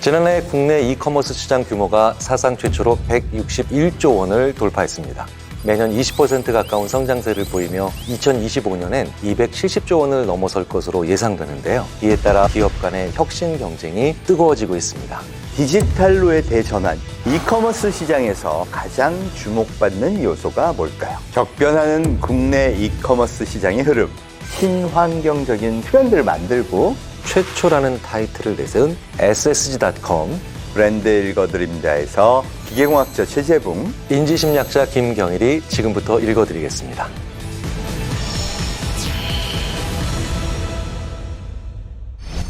지난해 국내 이커머스 시장 규모가 사상 최초로 161조 원을 돌파했습니다. 매년 20% 가까운 성장세를 보이며 2025년엔 270조 원을 넘어설 것으로 예상되는데요. 이에 따라 기업 간의 혁신 경쟁이 뜨거워지고 있습니다. 디지털로의 대전환, 이커머스 시장에서 가장 주목받는 요소가 뭘까요? 격변하는 국내 이커머스 시장의 흐름, 친환경적인 트렌드를 만들고 최초라는 타이틀을 내세운 SSG.com, 브랜드 읽어드립니다에서 기계공학자 최재붕, 인지심리학자 김경일이 지금부터 읽어드리겠습니다.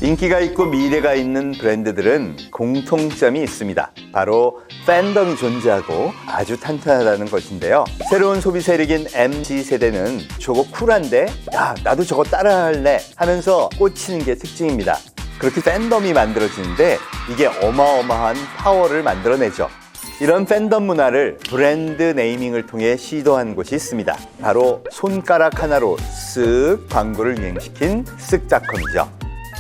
인기가 있고 미래가 있는 브랜드들은 공통점이 있습니다. 바로 팬덤이 존재하고 아주 탄탄하다는 것인데요. 새로운 소비 세력인 MZ세대는 저거 쿨한데? 야, 나도 저거 따라할래 하면서 꽂히는 게 특징입니다. 그렇게 팬덤이 만들어지는데 이게 어마어마한 파워를 만들어내죠. 이런 팬덤 문화를 브랜드 네이밍을 통해 시도한 곳이 있습니다. 바로 손가락 하나로 쓱 광고를 유행시킨 쓱닷컴이죠.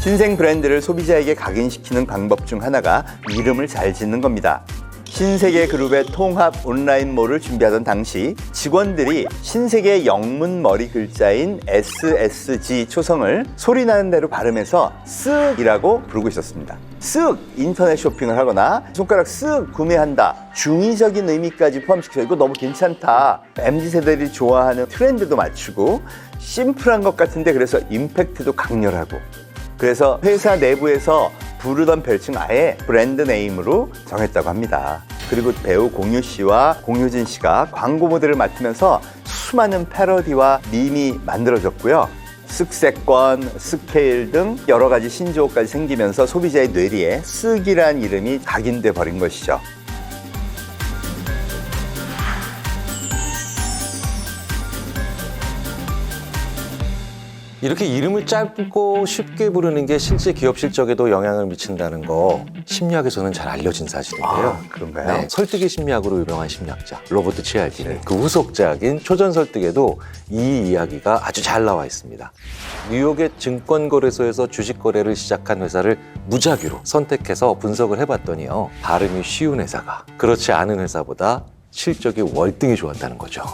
신생 브랜드를 소비자에게 각인시키는 방법 중 하나가 이름을 잘 짓는 겁니다. 신세계 그룹의 통합 온라인몰을 준비하던 당시 직원들이 신세계 영문 머리 글자인 SSG 초성을 소리나는 대로 발음해서 쓱이라고 부르고 있었습니다. 쓱 인터넷 쇼핑을 하거나 손가락 쓱 구매한다, 중의적인 의미까지 포함시켜서 이거 너무 괜찮다, MZ세대들이 좋아하는 트렌드도 맞추고 심플한 것 같은데 그래서 임팩트도 강렬하고, 그래서 회사 내부에서 부르던 별칭 아예 브랜드 네임으로 정했다고 합니다. 그리고 배우 공유 씨와 공효진 씨가 광고 모델을 맡으면서 수많은 패러디와 밈이 만들어졌고요. 쓱세권, 스케일 등 여러 가지 신조어까지 생기면서 소비자의 뇌리에 쓱이란 이름이 각인돼 버린 것이죠. 이렇게 이름을 짧고 쉽게 부르는 게 실제 기업 실적에도 영향을 미친다는 거 심리학에서는 잘 알려진 사실인데요. 그런가요? 네, 설득의 심리학으로 유명한 심리학자 로버트 치알디니, 그 후속작인 초전설득에도 이 이야기가 아주 잘 나와 있습니다. 뉴욕의 증권거래소에서 주식거래를 시작한 회사를 무작위로 선택해서 분석을 해봤더니요, 발음이 쉬운 회사가 그렇지 않은 회사보다 실적이 월등히 좋았다는 거죠.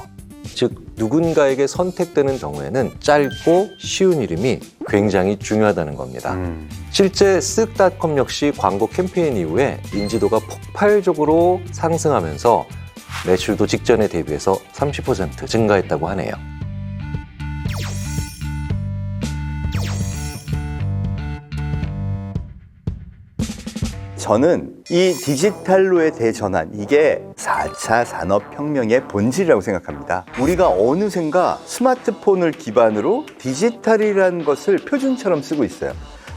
즉 누군가에게 선택되는 경우에는 짧고 쉬운 이름이 굉장히 중요하다는 겁니다. 실제 쓱닷컴 역시 광고 캠페인 이후에 인지도가 폭발적으로 상승하면서 매출도 직전에 대비해서 30% 증가했다고 하네요. 저는 이 디지털로의 대전환, 이게 4차 산업혁명의 본질이라고 생각합니다. 우리가 어느샌가 스마트폰을 기반으로 디지털이라는 것을 표준처럼 쓰고 있어요.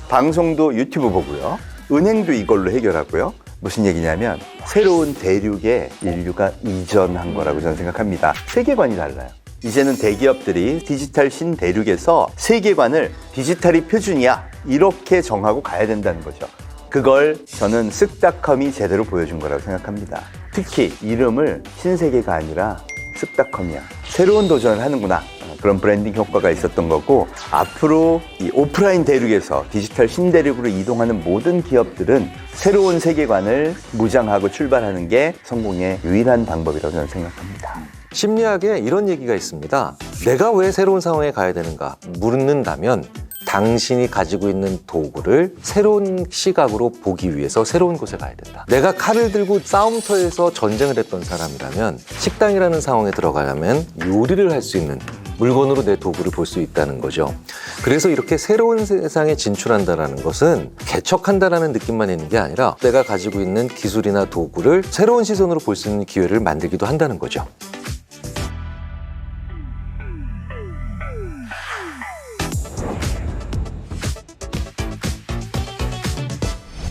방송도 유튜브 보고요. 은행도 이걸로 해결하고요. 무슨 얘기냐면 새로운 대륙에 인류가 이전한 거라고 저는 생각합니다. 세계관이 달라요. 이제는 대기업들이 디지털 신대륙에서 세계관을 디지털이 표준이야, 이렇게 정하고 가야 된다는 거죠. 그걸 저는 쓱닷컴이 제대로 보여준 거라고 생각합니다. 특히 이름을 신세계가 아니라 쓱닷컴이야, 새로운 도전을 하는구나, 그런 브랜딩 효과가 있었던 거고, 앞으로 이 오프라인 대륙에서 디지털 신대륙으로 이동하는 모든 기업들은 새로운 세계관을 무장하고 출발하는 게 성공의 유일한 방법이라고 저는 생각합니다. 심리학에 이런 얘기가 있습니다. 내가 왜 새로운 상황에 가야 되는가 묻는다면 당신이 가지고 있는 도구를 새로운 시각으로 보기 위해서 새로운 곳에 가야 된다. 내가 칼을 들고 싸움터에서 전쟁을 했던 사람이라면 식당이라는 상황에 들어가려면 요리를 할 수 있는 물건으로 내 도구를 볼 수 있다는 거죠. 그래서 이렇게 새로운 세상에 진출한다는 것은 개척한다는 느낌만 있는 게 아니라 내가 가지고 있는 기술이나 도구를 새로운 시선으로 볼 수 있는 기회를 만들기도 한다는 거죠.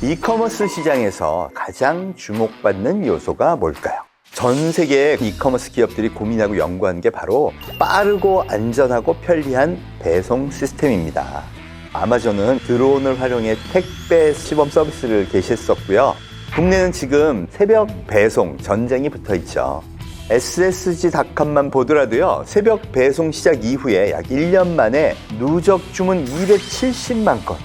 이커머스 시장에서 가장 주목받는 요소가 뭘까요? 전 세계 이커머스 기업들이 고민하고 연구한 게 바로 빠르고 안전하고 편리한 배송 시스템입니다. 아마존은 드론을 활용해 택배 시범 서비스를 개시했었고요. 국내는 지금 새벽 배송 전쟁이 붙어 있죠. SSG.com만 보더라도요, 새벽 배송 시작 이후에 약 1년 만에 누적 주문 270만 건,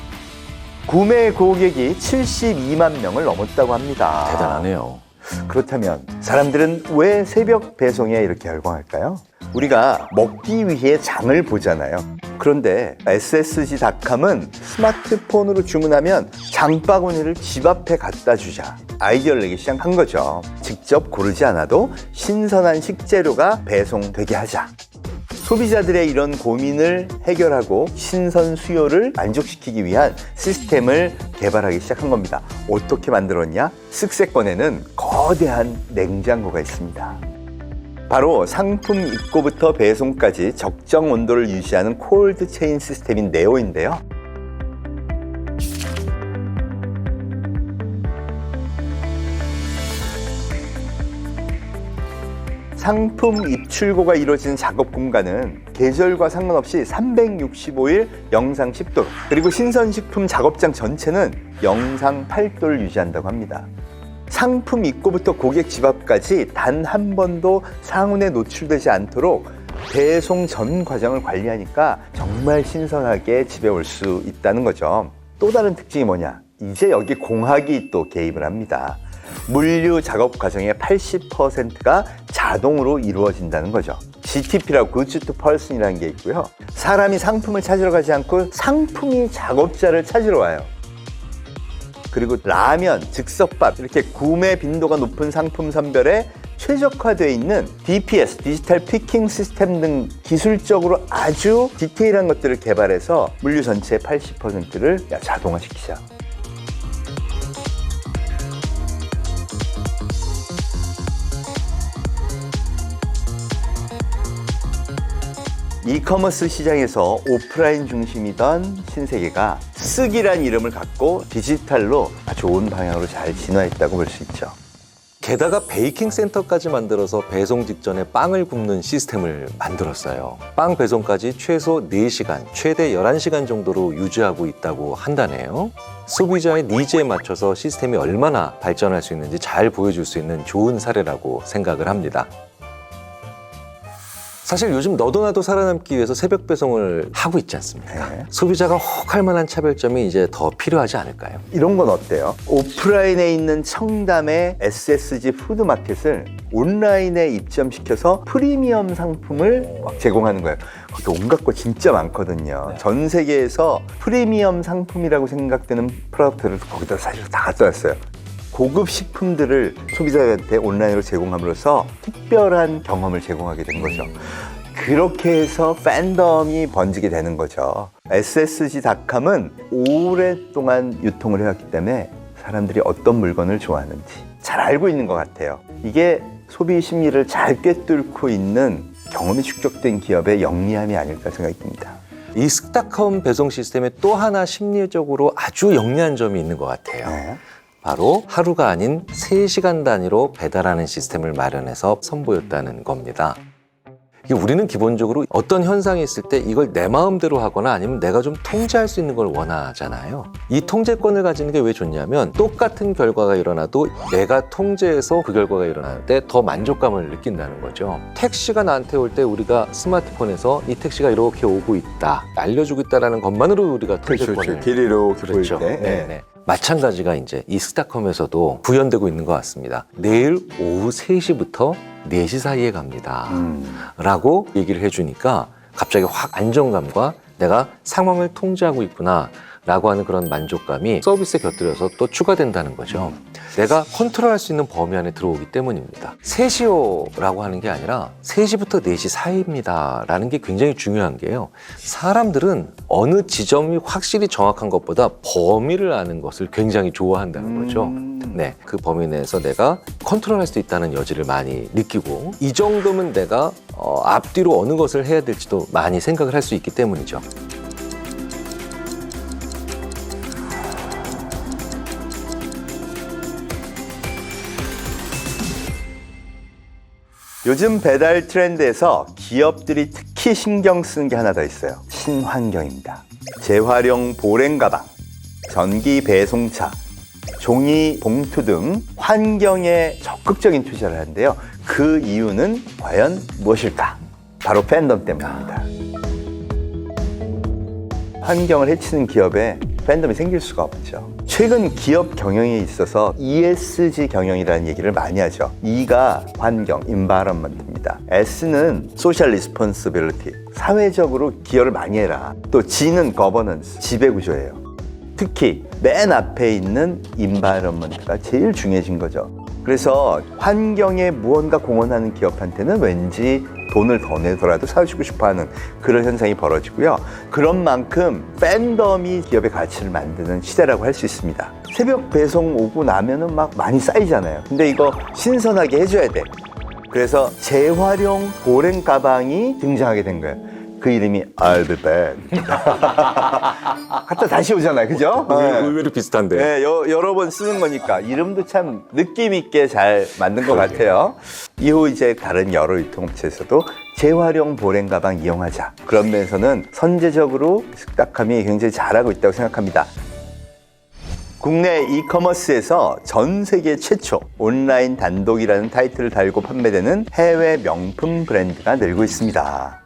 구매 고객이 72만 명을 넘었다고 합니다. 대단하네요. 그렇다면 사람들은 왜 새벽 배송에 이렇게 열광할까요? 우리가 먹기 위해 장을 보잖아요. 그런데 SSG닷컴은 스마트폰으로 주문하면 장바구니를 집 앞에 갖다 주자 아이디어를 내기 시작한 거죠. 직접 고르지 않아도 신선한 식재료가 배송되게 하자. 소비자들의 이런 고민을 해결하고 신선 수요를 만족시키기 위한 시스템을 개발하기 시작한 겁니다. 어떻게 만들었냐? 쓱세권에는 거대한 냉장고가 있습니다. 바로 상품 입고부터 배송까지 적정 온도를 유지하는 콜드 체인 시스템인 네오인데요. 상품 입출고가 이루어지는 작업 공간은 계절과 상관없이 365일 영상 10도, 그리고 신선식품 작업장 전체는 영상 8도를 유지한다고 합니다. 상품 입고부터 고객 집 앞까지 단 한 번도 상온에 노출되지 않도록 배송 전 과정을 관리하니까 정말 신선하게 집에 올 수 있다는 거죠. 또 다른 특징이 뭐냐? 이제 여기 공학이 또 개입을 합니다. 물류 작업 과정의 80%가 자동으로 이루어진다는 거죠. GTP라고 Goods to Person이라는 게 있고요. 사람이 상품을 찾으러 가지 않고 상품이 작업자를 찾으러 와요. 그리고 라면, 즉석밥 이렇게 구매 빈도가 높은 상품 선별에 최적화되어 있는 DPS, 디지털 피킹 시스템 등 기술적으로 아주 디테일한 것들을 개발해서 물류 전체의 80%를 자동화시키자. 이커머스 시장에서 오프라인 중심이던 신세계가 쓱이란 이름을 갖고 디지털로 좋은 방향으로 잘 진화했다고 볼 수 있죠. 게다가 베이킹 센터까지 만들어서 배송 직전에 빵을 굽는 시스템을 만들었어요. 빵 배송까지 최소 4시간, 최대 11시간 정도로 유지하고 있다고 한다네요. 소비자의 니즈에 맞춰서 시스템이 얼마나 발전할 수 있는지 잘 보여줄 수 있는 좋은 사례라고 생각을 합니다. 사실 요즘 너도 나도 살아남기 위해서 새벽 배송을 하고 있지 않습니까? 네. 소비자가 혹할 만한 차별점이 이제 더 필요하지 않을까요? 이런 건 어때요? 오프라인에 있는 청담의 SSG 푸드마켓을 온라인에 입점시켜서 프리미엄 상품을 막 제공하는 거예요. 거기 온갖 거 진짜 많거든요. 네. 전 세계에서 프리미엄 상품이라고 생각되는 프로덕트를 거기다 사실 다 갖다 놨어요. 고급 식품들을 소비자한테 온라인으로 제공함으로써 특별한 경험을 제공하게 된 거죠. 그렇게 해서 팬덤이 번지게 되는 거죠. SSG닷컴은 오랫동안 유통을 해왔기 때문에 사람들이 어떤 물건을 좋아하는지 잘 알고 있는 것 같아요. 이게 소비 심리를 잘 꿰뚫고 있는 경험이 축적된 기업의 영리함이 아닐까 생각이 듭니다. 이 쓱닷컴 배송 시스템에 또 하나 심리적으로 아주 영리한 점이 있는 것 같아요. 네. 바로 하루가 아닌 3시간 단위로 배달하는 시스템을 마련해서 선보였다는 겁니다. 이게 우리는 기본적으로 어떤 현상이 있을 때 이걸 내 마음대로 하거나 아니면 내가 좀 통제할 수 있는 걸 원하잖아요. 이 통제권을 가지는 게 왜 좋냐면 똑같은 결과가 일어나도 내가 통제해서 그 결과가 일어날 때 더 만족감을 느낀다는 거죠. 택시가 나한테 올 때 우리가 스마트폰에서 이 택시가 이렇게 오고 있다, 알려주고 있다라는 것만으로 우리가 통제권을 길이로 그렇죠. 보일 때. 네네. 마찬가지가 이제 이 쓱닷컴에서도 구현되고 있는 것 같습니다. 내일 오후 3시부터 4시 사이에 갑니다. 라고 얘기를 해주니까 갑자기 확 안정감과 내가 상황을 통제하고 있구나 라고 하는 그런 만족감이 서비스에 곁들여서 또 추가된다는 거죠. 내가 컨트롤할 수 있는 범위 안에 들어오기 때문입니다. 3시요라고 하는 게 아니라 3시부터 4시 사이입니다 라는 게 굉장히 중요한 게요. 사람들은 어느 지점이 확실히 정확한 것보다 범위를 아는 것을 굉장히 좋아한다는 거죠. 네, 그 범위 내에서 내가 컨트롤할 수 있다는 여지를 많이 느끼고 이 정도면 내가 앞뒤로 어느 것을 해야 될지도 많이 생각을 할 수 있기 때문이죠. 요즘 배달 트렌드에서 기업들이 특히 신경 쓰는 게 하나 더 있어요. 친환경입니다. 재활용 보냉 가방, 전기 배송차, 종이 봉투 등 환경에 적극적인 투자를 하는데요. 그 이유는 과연 무엇일까? 바로 팬덤 때문입니다. 환경을 해치는 기업에 팬덤이 생길 수가 없죠. 최근 기업 경영에 있어서 ESG 경영이라는 얘기를 많이 하죠. E가 환경, environment입니다. S는 social responsibility, 사회적으로 기여를 많이 해라. 또 G는 governance, 지배구조예요. 특히 맨 앞에 있는 environment가 제일 중요해진 거죠. 그래서 환경에 무언가 공헌하는 기업한테는 왠지 돈을 더 내더라도 사주고 싶어하는 그런 현상이 벌어지고요. 그런 만큼 팬덤이 기업의 가치를 만드는 시대라고 할 수 있습니다. 새벽 배송 오고 나면은 막 많이 쌓이잖아요. 근데 이거 신선하게 해줘야 돼. 그래서 재활용 보랭 가방이 등장하게 된 거예요. 그 이름이 I'll be back. 갖다 다시 오잖아요. 그죠? 의외로 비슷한데. 네, 여러 번 쓰는 거니까 이름도 참 느낌 있게 잘 만든 것 같아요. 이후 이제 다른 여러 유통업체에서도 재활용 보랭 가방 이용하자. 그런 면에서는 선제적으로 쓱닥함이 굉장히 잘하고 있다고 생각합니다. 국내 이커머스에서 전 세계 최초 온라인 단독이라는 타이틀을 달고 판매되는 해외 명품 브랜드가 늘고 있습니다.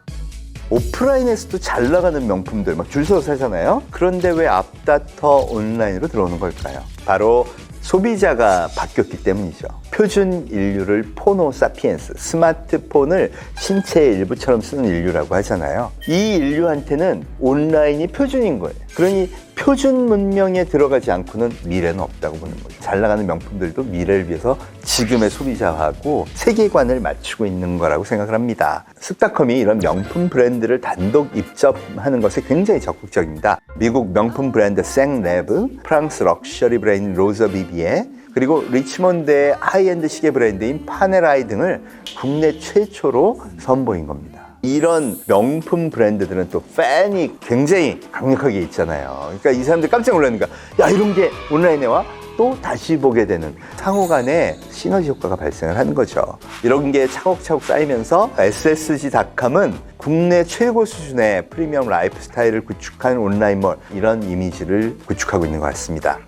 오프라인에서도 잘 나가는 명품들 막 줄 서서 사잖아요. 그런데 왜 앞다퉈 온라인으로 들어오는 걸까요? 바로 소비자가 바뀌었기 때문이죠. 표준 인류를 포노 사피엔스, 스마트폰을 신체의 일부처럼 쓰는 인류라고 하잖아요. 이 인류한테는 온라인이 표준인 거예요. 그러니 표준 문명에 들어가지 않고는 미래는 없다고 보는 거죠. 잘 나가는 명품들도 미래를 위해서 지금의 소비자하고 세계관을 맞추고 있는 거라고 생각을 합니다. 쓱닷컴이 이런 명품 브랜드를 단독 입점하는 것에 굉장히 적극적입니다. 미국 명품 브랜드 생레브, 프랑스 럭셔리 브랜드 로저비비에, 그리고 리치몬드의 하이엔드 시계 브랜드인 파네라이 등을 국내 최초로 선보인 겁니다. 이런 명품 브랜드들은 또 팬이 굉장히 강력하게 있잖아요. 그러니까 이 사람들 깜짝 놀라는 거야. 야, 이런 게 온라인에 와? 또 다시 보게 되는 상호 간의 시너지 효과가 발생을 하는 거죠. 이런 게 차곡차곡 쌓이면서 SSG닷컴은 국내 최고 수준의 프리미엄 라이프 스타일을 구축한 온라인몰, 이런 이미지를 구축하고 있는 것 같습니다.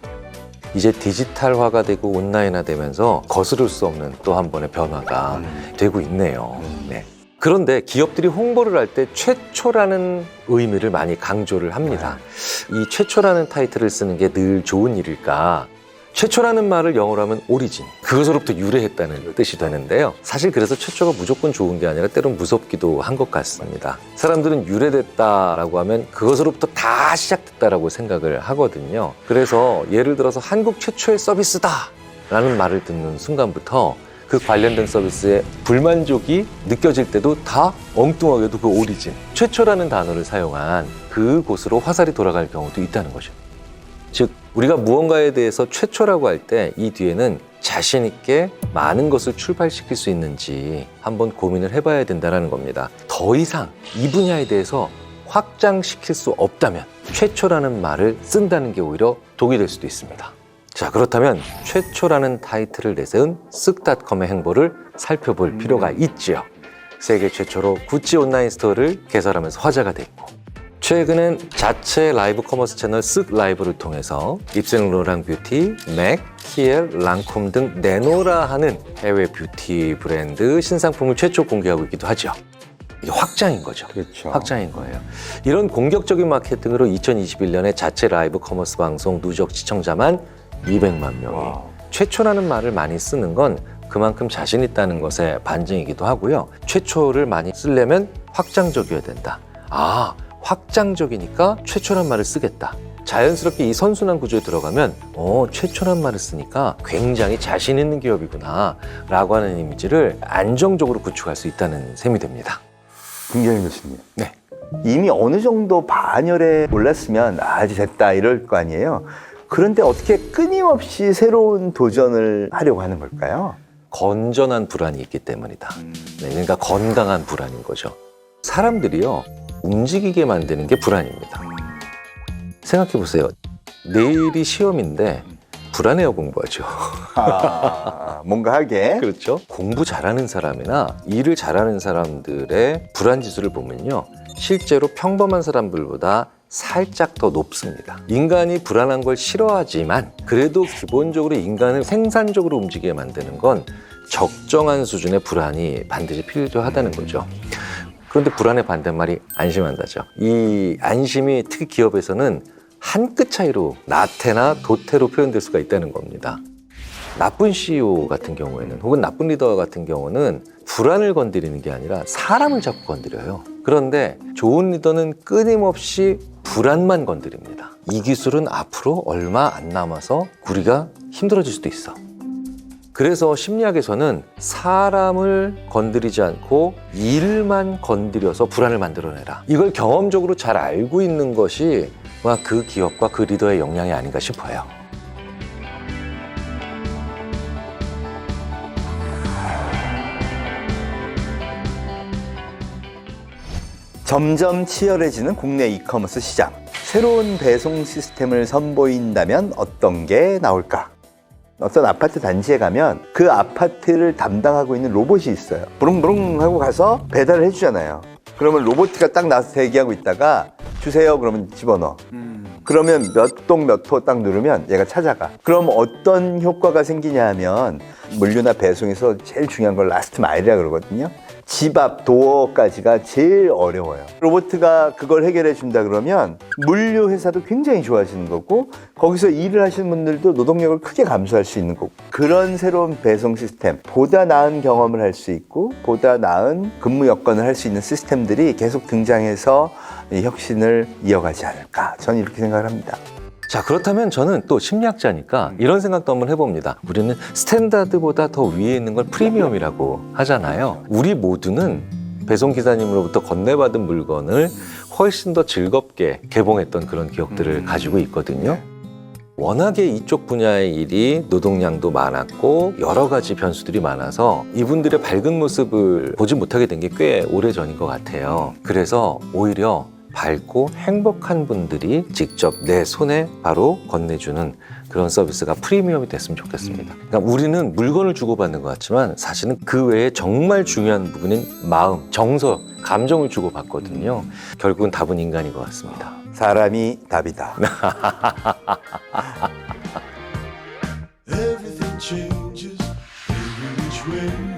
이제 디지털화가 되고 온라인화되면서 거스를 수 없는 또 한 번의 변화가 되고 있네요. 네. 그런데 기업들이 홍보를 할 때 최초라는 의미를 많이 강조를 합니다. 이 최초라는 타이틀을 쓰는 게 늘 좋은 일일까? 최초라는 말을 영어로 하면 오리진, 그것으로부터 유래했다는 뜻이 되는데요. 사실 그래서 최초가 무조건 좋은 게 아니라 때론 무섭기도 한 것 같습니다. 사람들은 유래됐다라고 하면 그것으로부터 다 시작됐다라고 생각을 하거든요. 그래서 예를 들어서 한국 최초의 서비스다라는 말을 듣는 순간부터 그 관련된 서비스에 불만족이 느껴질 때도 다 엉뚱하게도 그 오리진, 최초라는 단어를 사용한 그곳으로 화살이 돌아갈 경우도 있다는 거죠. 즉, 우리가 무언가에 대해서 최초라고 할 때 이 뒤에는 자신 있게 많은 것을 출발시킬 수 있는지 한번 고민을 해봐야 된다는 겁니다. 더 이상 이 분야에 대해서 확장시킬 수 없다면 최초라는 말을 쓴다는 게 오히려 독이 될 수도 있습니다. 자, 그렇다면 최초라는 타이틀을 내세운 쓱닷컴의 행보를 살펴볼 필요가 있죠. 세계 최초로 구찌 온라인 스토어를 개설하면서 화제가 됐고, 최근엔 자체 라이브 커머스 채널 쓱 라이브를 통해서 입생 로랑 뷰티, 맥, 키엘, 랑콤 등 내노라 하는 해외 뷰티 브랜드 신상품을 최초 공개하고 있기도 하죠. 이게 확장인 거죠. 그렇죠. 확장인 거예요. 이런 공격적인 마케팅으로 2021년에 자체 라이브 커머스 방송 누적 시청자만 200만 명이. 최초라는 말을 많이 쓰는 건 그만큼 자신 있다는 것의 반증이기도 하고요. 최초를 많이 쓰려면 확장적이어야 된다. 아, 확장적이니까 최초란 말을 쓰겠다. 자연스럽게 이 선순환 구조에 들어가면 최초란 말을 쓰니까 굉장히 자신 있는 기업이구나 라고 하는 이미지를 안정적으로 구축할 수 있다는 셈이 됩니다. 김경일 교수님. 네. 이미 어느 정도 반열에 올랐으면 이제 됐다 이럴 거 아니에요. 그런데 어떻게 끊임없이 새로운 도전을 하려고 하는 걸까요? 건전한 불안이 있기 때문이다. 네, 그러니까 건강한 불안인 거죠. 사람들이요, 움직이게 만드는 게 불안입니다. 생각해 보세요. 내일이 시험인데 불안해요, 공부하죠. 뭔가 하게. 그렇죠. 공부 잘하는 사람이나 일을 잘하는 사람들의 불안 지수를 보면요, 실제로 평범한 사람들보다 살짝 더 높습니다. 인간이 불안한 걸 싫어하지만 그래도 기본적으로 인간을 생산적으로 움직이게 만드는 건 적정한 수준의 불안이 반드시 필요하다는 거죠. 그런데 불안의 반대말이 안심한다죠. 이 안심이 특히 기업에서는 한 끗 차이로 나태나 도태로 표현될 수가 있다는 겁니다. 나쁜 CEO 같은 경우에는 혹은 나쁜 리더 같은 경우는 불안을 건드리는 게 아니라 사람을 자꾸 건드려요. 그런데 좋은 리더는 끊임없이 불안만 건드립니다. 이 기술은 앞으로 얼마 안 남아서 우리가 힘들어질 수도 있어. 그래서 심리학에서는 사람을 건드리지 않고 일만 건드려서 불안을 만들어내라. 이걸 경험적으로 잘 알고 있는 것이 그 기업과 그 리더의 역량이 아닌가 싶어요. 점점 치열해지는 국내 이커머스 시장. 새로운 배송 시스템을 선보인다면 어떤 게 나올까? 어떤 아파트 단지에 가면 그 아파트를 담당하고 있는 로봇이 있어요. 부릉부릉 하고 가서 배달을 해주잖아요. 그러면 로봇가 딱 나와서 대기하고 있다가 주세요 그러면 집어넣어. 그러면 몇 동 몇 호 딱 누르면 얘가 찾아가. 그럼 어떤 효과가 생기냐 하면 물류나 배송에서 제일 중요한 걸 라스트 마일이라 그러거든요. 집 앞 도어까지가 제일 어려워요. 로봇가 그걸 해결해 준다 그러면 물류 회사도 굉장히 좋아지는 거고 거기서 일을 하시는 분들도 노동력을 크게 감소할 수 있는 거고 그런 새로운 배송 시스템, 보다 나은 경험을 할 수 있고 보다 나은 근무 여건을 할 수 있는 시스템들이 계속 등장해서 이 혁신을 이어가지 않을까 저는 이렇게 생각을 합니다. 자, 그렇다면 저는 또 심리학자니까 이런 생각도 한번 해봅니다. 우리는 스탠다드보다 더 위에 있는 걸 프리미엄이라고 하잖아요. 우리 모두는 배송기사님으로부터 건네받은 물건을 훨씬 더 즐겁게 개봉했던 그런 기억들을 가지고 있거든요. 워낙에 이쪽 분야의 일이 노동량도 많았고 여러 가지 변수들이 많아서 이분들의 밝은 모습을 보지 못하게 된 게 꽤 오래전인 것 같아요. 그래서 오히려 밝고 행복한 분들이 직접 내 손에 바로 건네주는 그런 서비스가 프리미엄이 됐으면 좋겠습니다. 그러니까 우리는 물건을 주고받는 것 같지만 사실은 그 외에 정말 중요한 부분인 마음, 정서, 감정을 주고받거든요. 결국은 답은 인간인 것 같습니다. 사람이 답이다. Everything changes every which way.